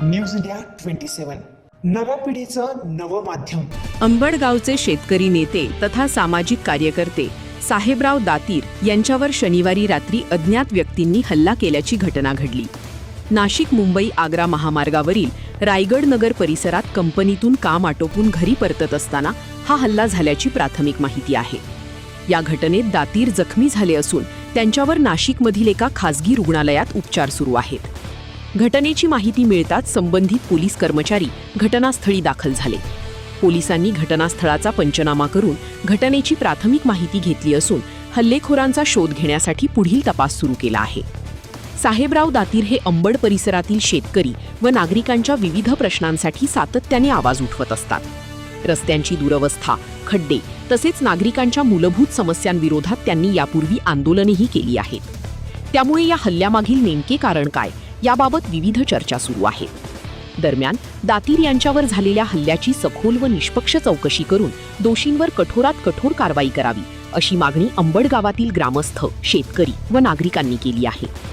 News India 27 नव्या पिढीचं नवं माध्यम। अंबड गावचे शेतकरी नेते तथा सामाजिक कार्यकर्ते साहेबराव दातीर यांच्यावर शनिवारी रात्री अज्ञात व्यक्तींनी हल्ला केल्याची घटना घडली। नाशिक मुंबई आग्रा महामार्गावरील रायगड नगर परिसरात कंपनीतून काम आटोपून घरी परतत असताना हा हल्ला झाल्याची प्राथमिक माहिती आहे। या घटनेत दातीर जखमी झाले असून त्यांच्यावर नाशिकमधील एका खासगी रुग्णालयात उपचार सुरू आहेत। घटनेची माहिती मिळताच संबंधित पोलीस कर्मचारी घटनास्थळी दाखल झाले। पोलिसांनी घटनास्थळाचा पंचनामा करून घटनेची प्राथमिक माहिती घेतली असून हल्लेखोरांचा शोध घेण्यासाठी पुढील तपास सुरू केला आहे। साहेबराव दातीर हे अंबड परिसरातील शेतकरी व नागरिकांच्या विविध प्रश्नांसाठी सातत्याने आवाज उठवत असतात। रस्त्यांची दुरवस्था, खड्डे तसेच नागरिकांच्या मूलभूत समस्यांविरोधात त्यांनी यापूर्वी आंदोलनेही केली आहेत। त्यामुळे या हल्ल्यामागील नेमके कारण काय याबाबत विविध चर्चा सुरू आहेत। दरम्यान दातीर यांच्यावर झालेल्या हल्ल्याची सखोल व निष्पक्ष चौकशी करून दोषींवर कठोरात कठोर कारवाई करावी अशी मागणी अंबड गावातील ग्रामस्थ, शेतकरी व नागरिकांनी केली आहे।